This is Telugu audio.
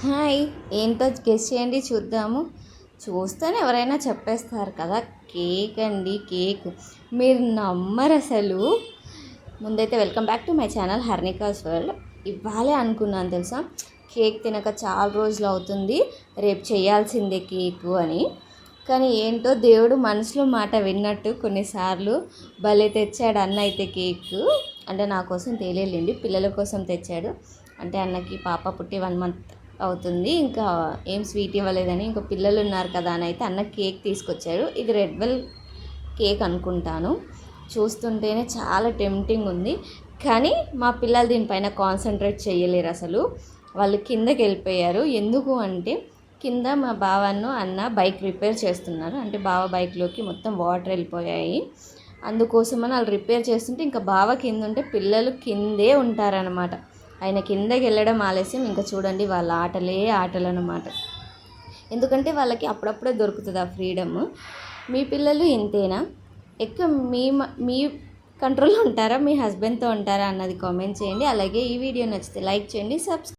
హాయ్, ఏంటో గెస్ చేయండి చూద్దాము. చూస్తేనే ఎవరైనా చెప్పేస్తారు కదా, కేక్ అండి కేక్. మీరు నమ్మరు అసలు. ముందైతే welcome back to my channel Harnika's world. ఇవ్వాలే అనుకున్నాను తెలుసా, కేక్ తినక చాలా రోజులు అవుతుంది, రేపు చేయాల్సిందే కేకు అని. కానీ ఏంటో దేవుడు మనసులో మాట విన్నట్టు కొన్నిసార్లు భలే తెచ్చాడు అన్న అయితే కేక్. అంటే నా కోసం తేలేండి, పిల్లల కోసం తెచ్చాడు. అంటే అన్నకి పాప పుట్టి 1 మంత్ అవుతుంది, ఇంకా ఏం స్వీట్ ఇవ్వలేదని, ఇంకా పిల్లలు ఉన్నారు కదా అని అయితే అన్న కేక్ తీసుకొచ్చారు. ఇది రెడ్ వెల్ కేక్ అనుకుంటాను. చూస్తుంటేనే చాలా టెంప్టింగ్ ఉంది, కానీ మా పిల్లలు దీనిపైన కాన్సన్ట్రేట్ చేయలేరు అసలు. వాళ్ళు కిందకి వెళ్ళిపోయారు. ఎందుకు అంటే కింద మా బావను అన్న బైక్ రిపేర్ చేస్తున్నారు. అంటే బావ బైక్లోకి మొత్తం వాటర్ వెళ్ళిపోయాయి, అందుకోసమని వాళ్ళు రిపేర్ చేస్తుంటే ఇంకా బావ కింద ఉంటే పిల్లలు కిందే ఉంటారనమాట. ఆయన కిందకి వెళ్ళడం ఆలస్యం. ఇంకా చూడండి వాళ్ళ ఆటలే ఆటలు అన్నమాట. ఎందుకంటే వాళ్ళకి అప్పుడప్పుడే దొరుకుతుంది ఆ ఫ్రీడమ్. మీ పిల్లలు ఇంతేనా? ఎక్కువ మీ కంట్రోల్లో ఉంటారా, మీ హస్బెండ్తో ఉంటారా అన్నది కామెంట్ చేయండి. అలాగే ఈ వీడియో నచ్చితే లైక్ చేయండి, సబ్స్క్రైబ్